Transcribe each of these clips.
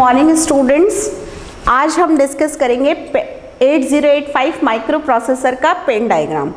Morning students, आज हम discuss करेंगे 8085 माइक्रो प्रोसेसर का पेन डायग्राम।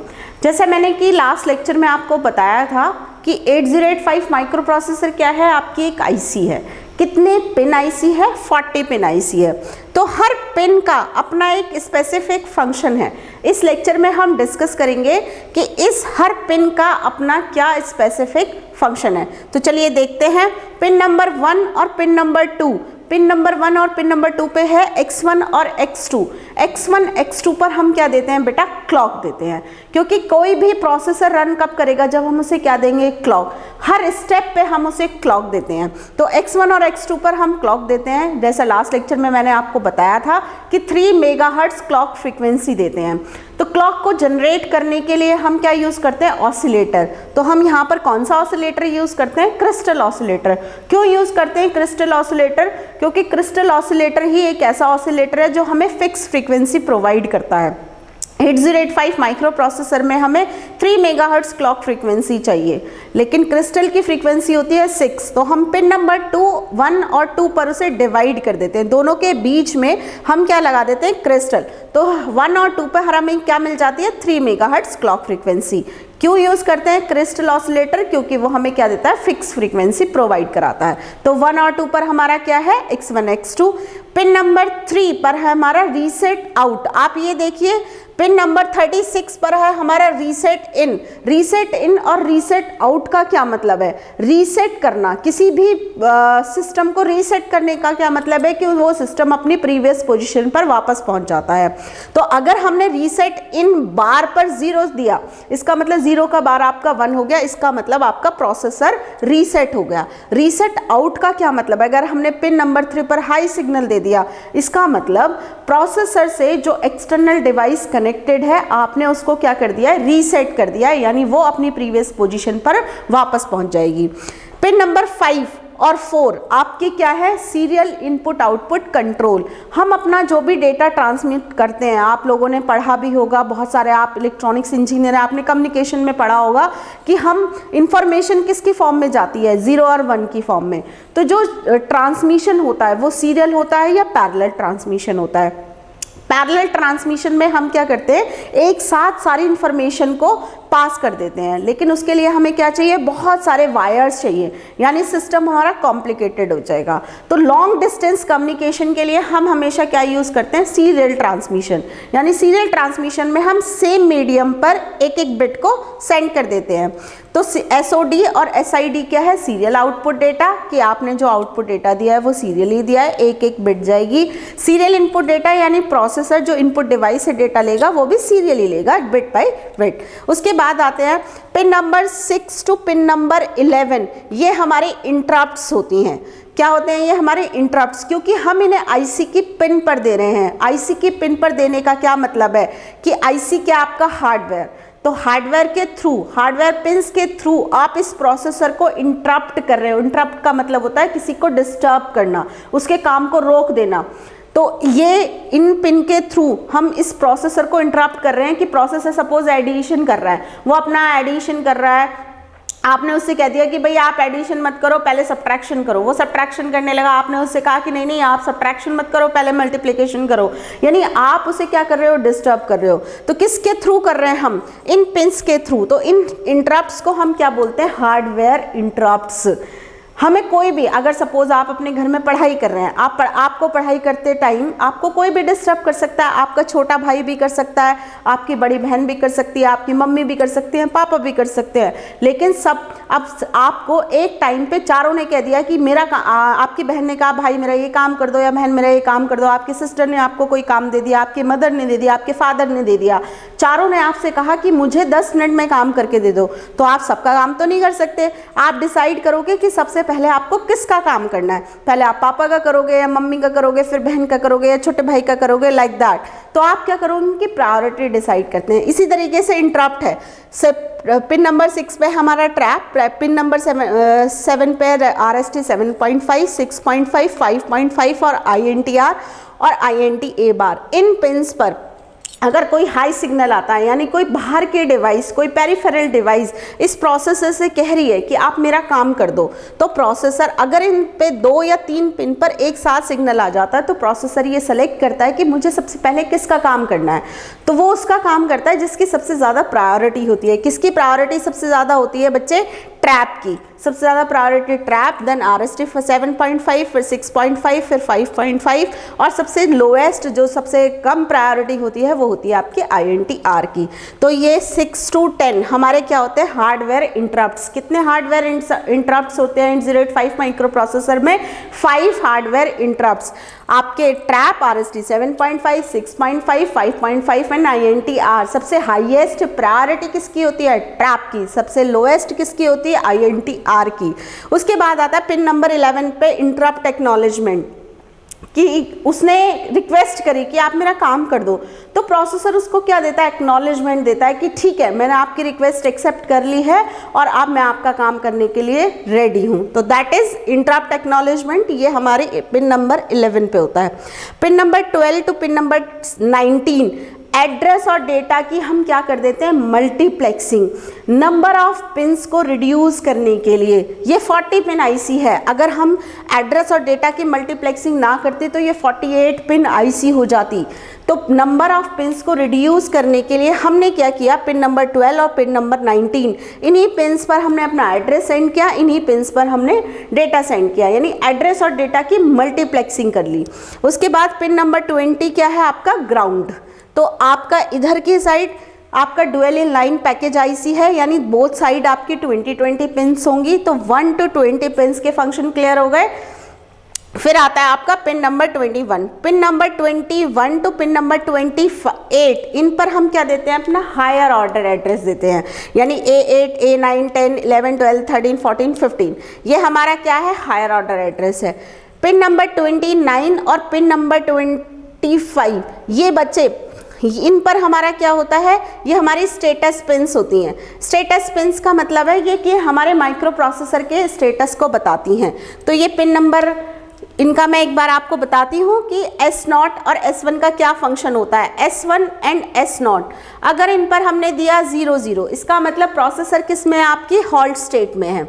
जैसा मैंने कि लास्ट लेक्चर में आपको बताया था कि 8085 माइक्रो प्रोसेसर क्या है, आपकी एक आईसी है। कितने पिन आईसी है? 40 पिन आईसी है। तो हर पिन का अपना एक स्पेसिफिक फंक्शन है। इस लेक्चर में हम डिस्कस करेंगे कि इस हर पिन का अपना क्या स्पेसिफिक फंक्शन है। तो चलिए देखते हैं। पिन नंबर 1 और पिन नंबर 2, पिन नंबर 1 और पिन नंबर 2 पे है X1 और X2। X1 X2 पर हम क्या देते हैं बेटा? क्लॉक देते हैं, क्योंकि कोई भी प्रोसेसर रन कब करेगा? जब हम उसे क्या देंगे? क्लॉक। हर स्टेप पे हम उसे क्लॉक देते हैं। तो X1 और X2 पर हम क्लॉक देते हैं। जैसा लास्ट लेक्चर में मैंने आपको बताया था कि 3 मेगाहर्ट्ज क्लॉक फ्रीक्वेंसी देते हैं। तो क्लॉक को जनरेट करने के लिए हम क्या यूज़ करते हैं? ऑसिलेटर। तो हम यहाँ पर कौन सा ऑसिलेटर यूज़ करते हैं? Crystal oscillator. क्यों यूज़ करते हैं क्रिस्टल ऑसिलेटर? क्योंकि क्रिस्टल ऑसिलेटर ही एक ऐसा ऑसिलेटर है जो हमें फिक्स फ्रीक्वेंसी प्रोवाइड करता है। 8085 माइक्रो प्रोसेसर में हमें 3 मेगाहर्ट्ज क्लॉक फ्रीक्वेंसी चाहिए, लेकिन क्रिस्टल की फ्रीक्वेंसी होती है 6। तो हम पिन नंबर 1 और 2 पर उसे डिवाइड कर देते हैं। दोनों के बीच में हम क्या लगा देते हैं? क्रिस्टल। तो 1 और 2 पर हमें क्या मिल जाती है? 3 मेगाहर्ट्ज क्लॉक फ्रीक्वेंसी। क्यों यूज़ करते हैं क्रिस्टल ऑसिलेटर? क्योंकि वो हमें क्या देता है? फिक्स फ्रीक्वेंसी प्रोवाइड कराता है। तो 1 और 2 पर हमारा क्या है? X1 X2। पिन नंबर 3 पर है हमारा रीसेट आउट। आप ये देखिए, पिन नंबर 36 पर है हमारा रीसेट इन। रीसेट इन और रीसेट आउट का क्या मतलब है? रीसेट करना, किसी भी सिस्टम को रीसेट करने का क्या मतलब है? कि वो सिस्टम अपनी प्रीवियस पोजीशन पर वापस पहुंच जाता है। तो अगर हमने रीसेट इन बार पर 0 दिया, इसका मतलब 0 का बार आपका 1 हो गया, इसका मतलब आपका प्रोसेसर रीसेट हो गया। रीसेट आउट का क्या मतलब है? अगर हमने पिन नंबर 3 पर हाई सिग्नल दे दिया, इसका मतलब प्रोसेसर से जो एक्सटर्नल डिवाइस कनेक्टेड है, आपने उसको क्या कर दिया है? रीसेट कर दिया है, यानी वो अपनी प्रीवियस पोजीशन पर वापस पहुंच जाएगी। पिन नंबर 5 और 4 आपके क्या है? Serial input output control. हम अपना जो भी डेटा ट्रांसमिट करते हैं, आप लोगों ने पढ़ा भी होगा, बहुत सारे आप इलेक्ट्रॉनिक्स इंजीनियर हैं, आपने कम्युनिकेशन में पढ़ा होगा कि हम इंफॉर्मेशन किसकी फॉर्म में जाती है? 0 और 1 की फॉर्म में। तो जो ट्रांसमिशन होता है वो सीरियल होता है या पैरेलल ट्रांसमिशन होता है? पैरेलल ट्रांसमिशन में हम क्या करते हैं? एक साथ सारी इंफॉर्मेशन को पास कर देते हैं, लेकिन उसके लिए हमें क्या चाहिए? बहुत सारे वायर्स चाहिए, यानी सिस्टम हमारा कॉम्प्लिकेटेड हो जाएगा। तो लॉन्ग डिस्टेंस कम्युनिकेशन के लिए हम हमेशा क्या यूज़ करते हैं? Serial transmission. यानी सीरियल ट्रांसमिशन में हम सेम मीडियम पर एक एक बिट को सेंड कर देते हैं। तो SOD और SID क्या है? सीरियल आउटपुट डेटा, कि आपने जो आउटपुट डेटा दिया है वो सीरियली दिया है, एक एक बिट जाएगी। सीरियल इनपुट डेटा यानी प्रोसेसर जो इनपुट डिवाइस से डेटा लेगा वो भी सीरियली लेगा, बिट बाय बिट। उसके बाद आते हैं pin number 6 to pin number 11। ये हमारे इंटरप्ट्स होती हैं। क्या होते हैं ये? हमारे इंटरप्ट्स, क्योंकि हम इन्हें आईसी की पिन पर दे रहे हैं। आईसी की पिन पर देने का क्या मतलब है? कि आईसी क्या? आपका हार्डवेयर। तो हार्डवेयर के थ्रू, हार्डवेयर पिंस के थ्रू आप इस प्रोसेसर को इंटरप्ट कर रहे हो। इंटरप्ट का मतलब होता है किसी को डिस्टर्ब करना, उसके काम को रोक देना। तो ये इन पिन के थ्रू हम इस प्रोसेसर को इंटरप्ट कर रहे हैं कि प्रोसेसर सपोज एडिशन कर रहा है, वो अपना एडिशन कर रहा है, आपने उससे कह दिया कि भाई आप एडिशन मत करो, पहले सब्ट्रैक्शन करो। वो सब्ट्रैक्शन करने लगा, आपने उससे कहा कि नहीं नहीं आप सब्ट्रैक्शन मत करो, पहले मल्टीप्लिकेशन करो। यानी आप उसे क्या कर रहे हो? डिस्टर्ब कर रहे हो। तो किसके थ्रू कर रहे हैं हम? इन पिंस के थ्रू। तो इन इंटरप्ट्स को हम क्या बोलते हैं? Hardware interrupts. हमें कोई भी, अगर सपोज आप अपने घर में पढ़ाई कर रहे हैं, आपको पढ़ाई करते टाइम आपको कोई भी डिस्टर्ब कर सकता है। आपका छोटा भाई भी कर सकता है, आपकी बड़ी बहन भी कर सकती है, आपकी मम्मी भी कर सकती हैं, पापा भी कर सकते हैं। लेकिन सब अब आपको एक टाइम पे चारों ने कह दिया कि मेरा आपकी बहन ने कहा भाई मेरा ये काम कर दो, या बहन मेरा ये काम कर दो, आपकी सिस्टर ने आपको कोई काम दे दिया, आपके मदर ने दे दिया, आपके फादर ने दे दिया। चारों ने आपसे कहा कि मुझे 10 मिनट में काम करके दे दो। तो आप सबका काम तो नहीं कर सकते। आप डिसाइड करोगे कि सबसे पहले आपको किसका काम करना है। पहले आप पापा का करोगे या मम्मी का करोगे, फिर बहन का करोगे या छोटे भाई का करोगे, लाइक दैट। तो आप क्या करोगे कि प्रायोरिटी डिसाइड करते हैं। इसी तरीके से इंटरप्ट है। पिन नंबर 6 पे हमारा ट्रैप, पिन नंबर 7 पे RST 7.5, 6.5, 5.5 और INTR और INTA बार। इन पिन्स पर अगर कोई हाई सिग्नल आता है, यानी कोई बाहर के डिवाइस, कोई पेरिफेरल डिवाइस इस प्रोसेसर से कह रही है कि आप मेरा काम कर दो, तो प्रोसेसर अगर इन पे 2 या 3 पिन पर एक साथ सिग्नल आ जाता है तो प्रोसेसर ये सेलेक्ट करता है कि मुझे सबसे पहले किसका काम करना है, तो वो उसका काम करता है जिसकी सबसे ज़्यादा प्रायोरिटी होती है। किसकी प्रायोरिटी सबसे ज़्यादा होती है बच्चे? ट्रैप की सबसे ज़्यादा priority trap, then RST for 7.5, फिर 6.5, फिर 5.5 और सबसे लोएस्ट जो सबसे कम प्रायोरिटी होती है वो होती है आपकी INTR की। तो ये 6 to 10 हमारे क्या होते हैं? Hardware interrupts. कितने हार्डवेयर इंटरप्ट्स होते हैं 8085 माइक्रो प्रोसेसर में? 5 हार्डवेयर इंटरप्ट्स। आपके ट्रैप RST 7.5, 6.5, 5.5 एंड INTR। सबसे हाईएस्ट प्रायोरिटी किसकी होती है? ट्रैप की। सबसे लोएस्ट किसकी होती है? INTR की। उसके बाद आता है पिन नंबर 11 पे इंटरप्ट एक्नॉलेजमेंट, कि उसने रिक्वेस्ट करी कि आप मेरा काम कर दो, तो प्रोसेसर उसको क्या देता है? एक्नॉलेजमेंट देता है कि ठीक है, मैंने आपकी रिक्वेस्ट एक्सेप्ट कर ली है और अब मैं आपका काम करने के लिए रेडी हूँ। तो दैट इज इंटरप्ट एक्नॉलेजमेंट। ये हमारे पिन नंबर 11 पे होता है। Pin number 12 to pin number 19 address और डेटा की हम क्या कर देते हैं? मल्टीप्लेक्सिंग। नंबर ऑफ पिन्स को रिड्यूस करने के लिए ये 40 पिन IC है। अगर हम एड्रेस और डेटा की मल्टीप्लेक्सिंग ना करते तो ये 48 पिन IC हो जाती। तो नंबर ऑफ पिन्स को रिड्यूस करने के लिए हमने क्या किया? पिन नंबर 12 और पिन नंबर 19 इन्हीं पिन्स पर हमने अपना एड्रेस सेंड किया, इन्हीं पिन्स पर हमने डेटा सेंड किया, यानी एड्रेस और डेटा की मल्टीप्लेक्सिंग कर ली। उसके बाद पिन नंबर 20 क्या है? आपका ग्राउंड। तो आपका इधर की साइड आपका dual in line package IC है, यानी बोथ साइड आपकी 20 पिन्स होंगी। तो 1 to 20 पिन्स के फंक्शन क्लियर हो गए। फिर आता है आपका pin number 21। Pin number 21 to pin number 28 इन पर हम क्या देते हैं? अपना हायर ऑर्डर एड्रेस देते हैं, यानी A8, A9, 10, 11, 12, 13, 14, 15 ये हमारा क्या है? हायर ऑर्डर एड्रेस है। पिन नंबर 29 और पिन नंबर 25 ये बच्चे इन पर हमारा क्या होता है? ये हमारी स्टेटस पिन्स होती हैं। स्टेटस पिन्स का मतलब है ये कि हमारे माइक्रो प्रोसेसर के स्टेटस को बताती हैं। तो ये पिन नंबर इनका मैं एक बार आपको बताती हूँ कि S0 और S1 का क्या फंक्शन होता है। S1 एंड S0 अगर इन पर हमने दिया 0, इसका मतलब प्रोसेसर किस में है? आपकी हॉल्ट स्टेट में है।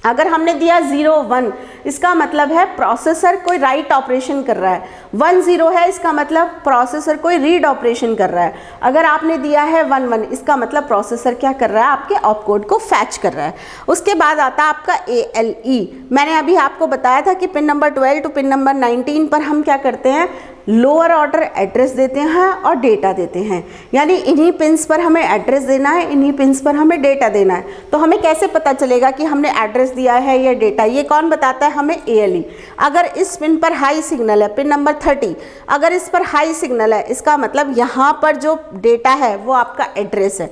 अगर हमने दिया 0, 1 इसका मतलब है प्रोसेसर कोई राइट ऑपरेशन कर रहा है। 1, 0 है इसका मतलब प्रोसेसर कोई रीड ऑपरेशन कर रहा है। अगर आपने दिया है 1, 1 इसका मतलब प्रोसेसर क्या कर रहा है? आपके ऑपकोड को फैच कर रहा है। उसके बाद आता है आपका ALE। मैंने अभी आपको बताया था कि pin number 12 to pin number 19 पर हम क्या करते हैं? लोअर ऑर्डर एड्रेस देते हैं और डेटा देते हैं, यानी इन्हीं पिन्स पर हमें एड्रेस देना है, इन्हीं पिन्स पर हमें डेटा देना है। तो हमें कैसे पता चलेगा कि हमने एड्रेस दिया है या डेटा? ये कौन बताता है हमें? ALE। अगर इस पिन पर हाई सिग्नल है, पिन नंबर 30 अगर इस पर हाई सिग्नल है इसका मतलब यहाँ पर जो डेटा है वो आपका एड्रेस है।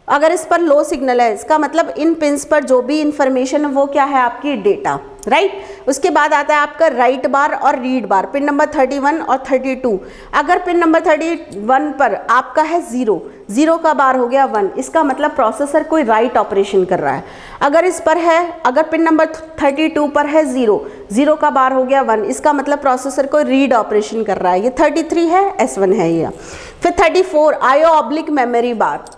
अगर इस पर लो सिग्नल है इसका मतलब इन पिन्स पर जो भी इंफॉर्मेशन है वो क्या है? आपकी डेटा, राइट। उसके बाद आता है आपका राइट बार और रीड बार, पिन नंबर 31 और 32। अगर पिन नंबर 31 पर आपका है 0 का बार हो गया 1 इसका मतलब प्रोसेसर कोई राइट ऑपरेशन कर रहा है। अगर इस पर है, अगर पिन नंबर 32 पर है 0 का बार हो गया 1 इसका मतलब प्रोसेसर कोई रीड ऑपरेशन कर रहा है। ये 33 है, S1 है ये। फिर 34 IO/ मेमोरी बार।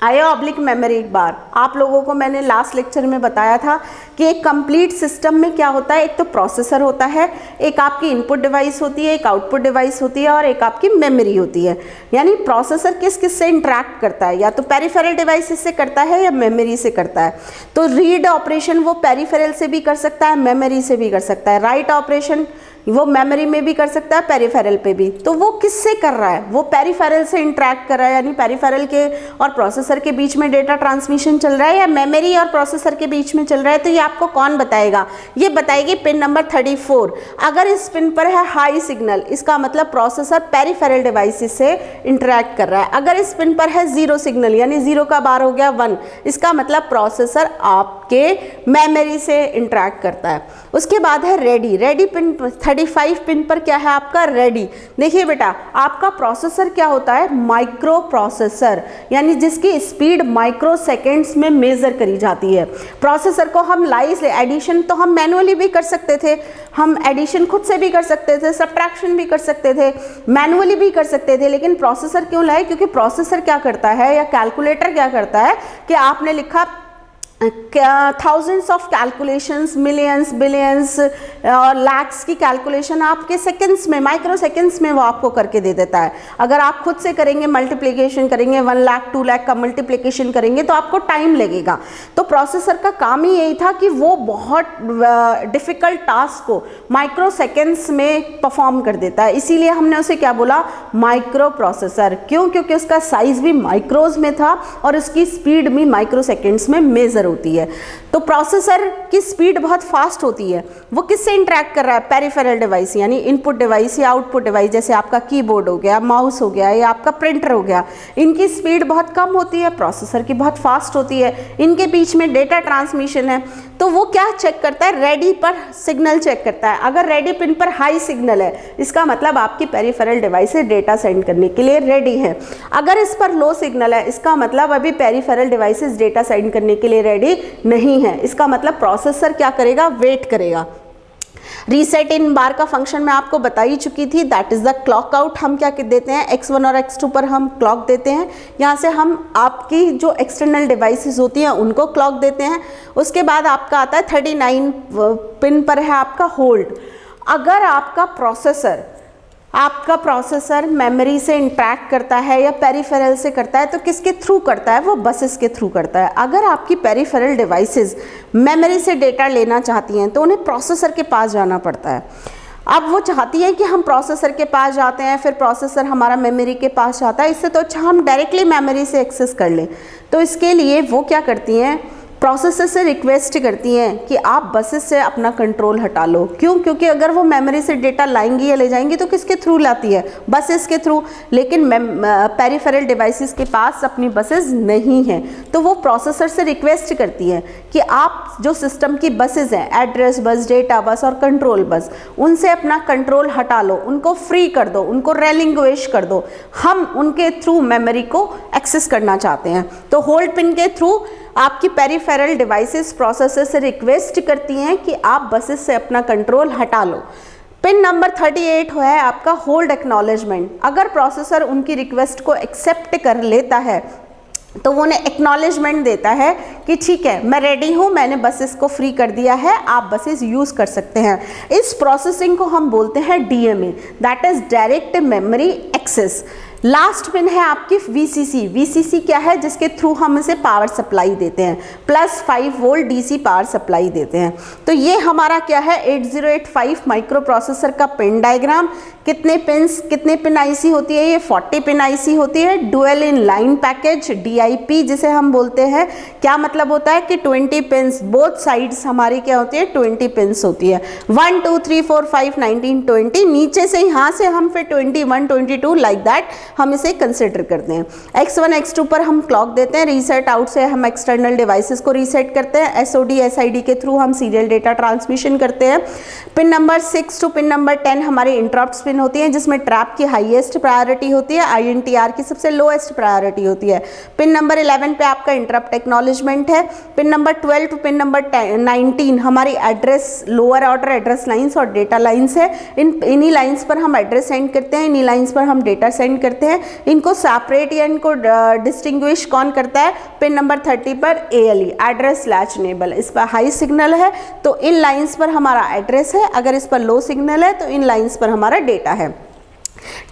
IO/ मेमोरी बार आप लोगों को मैंने लास्ट लेक्चर में बताया था कि एक कंप्लीट सिस्टम में क्या होता है? एक तो प्रोसेसर होता है, एक आपकी इनपुट डिवाइस होती है, एक आउटपुट डिवाइस होती है और एक आपकी मेमोरी होती है। यानी प्रोसेसर किस से इंटरैक्ट करता है? या तो पेरिफेरल डिवाइस से करता है या मेमोरी से करता है। तो रीड ऑपरेशन वो पेरिफेरल से भी कर सकता है, मेमोरी से भी कर सकता है। राइट ऑपरेशन वो मेमोरी में भी कर सकता है, पेरिफेरल पे भी। तो वो किससे कर रहा है? वो पेरिफेरल से इंटरैक्ट कर रहा है, यानी पेरिफेरल के और प्रोसेसर के बीच में डेटा ट्रांसमिशन चल रहा है या मेमोरी और प्रोसेसर के बीच में चल रहा है। तो ये आपको कौन बताएगा? ये बताएगी पिन नंबर 34। अगर इस पिन पर है हाई सिग्नल इसका मतलब प्रोसेसर पेरिफेरल डिवाइसेस से इंटरैक्ट कर रहा है। अगर इस पिन पर है 0 सिग्नल यानी 0 का बार हो गया 1 इसका मतलब प्रोसेसर आपके मेमोरी से इंटरैक्ट करता है। उसके बाद है रेडी पिन 35 पिन पर क्या है आपका रेडी। देखिए बेटा, आपका प्रोसेसर क्या होता है, माइक्रो प्रोसेसर, यानी जिसकी स्पीड माइक्रो सेकेंड्स में मेजर करी जाती है। प्रोसेसर को हम लाइस एडिशन तो हम मैनुअली भी कर सकते थे, हम एडिशन खुद से भी कर सकते थे, सब्ट्रैक्शन भी कर सकते थे, मैनुअली भी कर सकते थे, लेकिन प्रोसेसर क्यों लाए, क्योंकि प्रोसेसर क्या करता है या कैलकुलेटर क्या करता है कि आपने लिखा thousands of calculations, millions, billions और लैक्स की कैलकुलेशन आपके सेकंड्स में, माइक्रो सेकंड्स में वो आपको करके दे देता है। अगर आप खुद से करेंगे, मल्टीप्लिकेशन करेंगे, 1 लाख 2 लाख का मल्टीप्लिकेशन करेंगे तो आपको टाइम लगेगा। तो प्रोसेसर का काम ही यही था कि वो बहुत डिफ़िकल्ट टास्क को माइक्रो सेकंड्स में परफॉर्म कर देता है, इसीलिए हमने उसे क्या बोला, माइक्रो प्रोसेसर। क्यों, क्योंकि उसका साइज़ भी माइक्रोज में था और उसकी स्पीड भी माइक्रो सेकंड्स में मेजर होती है। तो प्रोसेसर की स्पीड बहुत फास्ट होती है। वो किससे इंटरेक्ट कर रहा है, पेरिफेरल डिवाइस यानी इनपुट डिवाइस या आउटपुट डिवाइस, जैसे आपका कीबोर्ड हो गया, माउस हो गया या आपका प्रिंटर हो गया। इनकी स्पीड बहुत कम होती है, प्रोसेसर की बहुत फास्ट होती है। इनके बीच में डेटा ट्रांसमिशन है, तो वो क्या चेक करता है, रेडी पर सिग्नल चेक करता है। अगर रेडी पिन पर हाई सिग्नल है, इसका मतलब आपकी पेरिफेरल डिवाइस डेटा सेंड करने के लिए रेडी है। अगर इस पर लो सिग्नल है, इसका मतलब अभी पेरिफेरल डिवाइसेस डेटा सेंड करने के लिए रेडी नहीं है। इसका मतलब प्रोसेसर क्या करेगा, वेट करेगा। रीसेट इन बार का फंक्शन मैं आपको बता ही चुकी थी, that is the clock out. हम क्या देते हैं, x1 और x2 पर हम क्लॉक देते हैं। यहाँ से हम आपकी जो एक्सटर्नल डिवाइसेस होती हैं उनको क्लॉक देते हैं। उसके बाद आपका आता है 39 पिन पर है आपका होल्ड। अगर आपका प्रोसेसर मेमोरी से इंटरैक्ट करता है या पेरिफेरल से करता है, तो किसके थ्रू करता है, वो बसेस के थ्रू करता है। अगर आपकी पेरिफेरल डिवाइसेस मेमोरी से डेटा लेना चाहती हैं तो उन्हें प्रोसेसर के पास जाना पड़ता है। अब वो चाहती है कि हम प्रोसेसर के पास जाते हैं, फिर प्रोसेसर हमारा मेमोरी के पास जाता है। इससे तो अच्छा हम डायरेक्टली मेमोरी से एक्सेस कर लें। तो इसके लिए वो क्या करती हैं, प्रोसेसर से रिक्वेस्ट करती हैं कि आप बसेस से अपना कंट्रोल हटा लो। क्यों, क्योंकि अगर वो मेमोरी से डेटा लाएंगी या ले जाएंगी तो किसके थ्रू लाती है, बसेस के थ्रू। लेकिन पेरिफेरल डिवाइसेस के पास अपनी बसेस नहीं हैं, तो वो प्रोसेसर से रिक्वेस्ट करती है कि आप जो सिस्टम की बसेस हैं, एड्रेस बस, डेटा बस और कंट्रोल बस, उनसे अपना कंट्रोल हटा लो, उनको फ्री कर दो, उनको रेलिंग्वेश कर दो। हम उनके थ्रू मेमोरी को एक्सेस करना चाहते हैं। तो होल्ड पिन के थ्रू आपकी पेरिफेरल डिवाइसेस प्रोसेसर से रिक्वेस्ट करती हैं कि आप बसेस से अपना कंट्रोल हटा लो। पिन नंबर 38 है आपका होल्ड एक्नॉलेजमेंट। अगर प्रोसेसर उनकी रिक्वेस्ट को एक्सेप्ट कर लेता है तो वो उन्हें एक्नॉलेजमेंट देता है कि ठीक है, मैं रेडी हूँ, मैंने बसेस को फ्री कर दिया है, आप बसेस यूज़ कर सकते हैं। इस प्रोसेसिंग को हम बोलते हैं DMA, that is direct memory access. Last pin है आपकी VCC। VCC क्या है, जिसके थ्रू हम इसे पावर सप्लाई देते हैं, +5 वोल्ट DC पावर सप्लाई देते हैं। तो ये हमारा क्या है, 8085 माइक्रो प्रोसेसर का पिन डायग्राम। कितने पिन IC होती है, ये 40 पिन IC होती है। Dual in line package, DIP जिसे हम बोलते हैं। क्या मतलब होता है कि 20 पिन्स, बोथ साइड्स हमारी क्या होती है, 20 पिन्स होती है। 1 2 3 4 5 19 20, नीचे से यहाँ से हम फिर 21 22 लाइक दैट हम इसे कंसिडर करते हैं। x1 x2 पर हम क्लॉक देते हैं। रीसेट आउट से हम एक्सटर्नल डिवाइसेस को रीसेट करते हैं। SOD SID के थ्रू हम सीरियल डेटा ट्रांसमिशन करते हैं। Pin number 6 to pin number 10 हमारी इंटरप्ट पिन होती हैं, जिसमें ट्रैप की हाईएस्ट प्रायोरिटी होती है, INTR की सबसे लोएस्ट प्रायोरिटी होती है। पिन नंबर 11 पे आपका इंटरप्ट एक्नॉलेजमेंट है। Pin number 12 to pin number 19 हमारी address, lower order address lines और डेटा लाइंस है। इन्हीं लाइंस पर हम एड्रेस सेंड करते हैं, इन्हीं लाइंस पर हम डेटा सेंड करते हैं। इनको सेपरेट या इनको डिस्टिंग्विश कौन करता है, पिन नंबर 30 पर ALE, एड्रेस स्लैश इनेबल। इस पर हाई सिग्नल है तो इन लाइंस पर हमारा एड्रेस है, अगर इस पर लो सिग्नल है तो इन लाइंस पर हमारा डेटा है।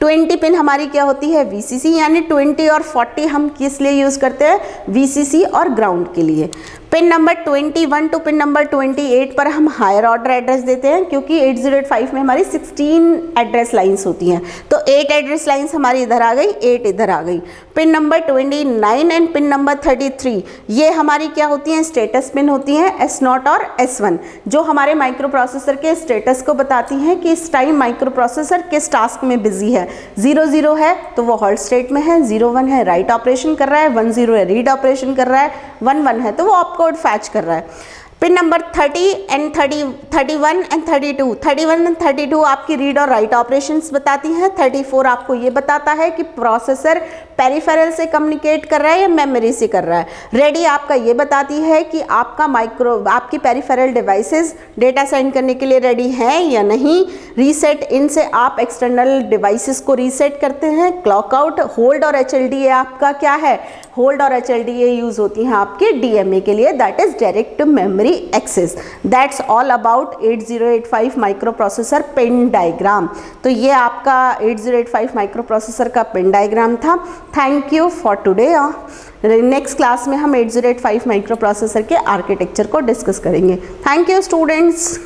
20 पिन हमारी क्या होती है, VCC, यानी 20 और 40 हम किस लिए यूज़ करते हैं, VCC और ग्राउंड के लिए। Pin number 21 to pin number 28 पर हम हायर ऑर्डर एड्रेस देते हैं, क्योंकि 8085 में हमारी 16 एड्रेस लाइंस होती हैं, तो 8 एड्रेस लाइंस हमारी इधर आ गई, 8 इधर आ गई। Pin number 29 and pin number 33 ये हमारी क्या होती हैं, स्टेटस पिन होती हैं, S0 और S1, जो हमारे माइक्रो प्रोसेसर के स्टेटस को बताती हैं कि इस टाइम माइक्रो प्रोसेसर किस टास्क में बिजी है। 00 है तो वो होल्ड स्टेट में है, 01 है राइट ऑपरेशन कर रहा है, 10 है रीड ऑपरेशन कर रहा है, 11 है तो वो ऑपकोड फैच कर रहा है। Pin number 30 and 31 and 32, 31 and 32 आपकी रीड और राइट ऑपरेशंस बताती हैं। 34 आपको ये बताता है कि प्रोसेसर पेरिफेरल से कम्युनिकेट कर रहा है या मेमोरी से कर रहा है। रेडी आपका ये बताती है कि आपकी पेरिफेरल डिवाइसेस डेटा सेंड करने के लिए रेडी हैं या नहीं। रीसेट इन से आप एक्सटर्नल डिवाइसेस को रीसेट करते हैं। क्लॉक आउट, होल्ड और HLDA आपका क्या है, होल्ड और HLDA यूज होती हैं आपके DMA के लिए, that is direct memory access. That's all about 8085 microprocessor pin diagram. तो ये आपका 8085 माइक्रो प्रोसेसर का पिन डायग्राम था। Thank you for today. Next class में हम 8085 माइक्रो प्रोसेसर के आर्किटेक्चर को डिस्कस करेंगे। Thank you students.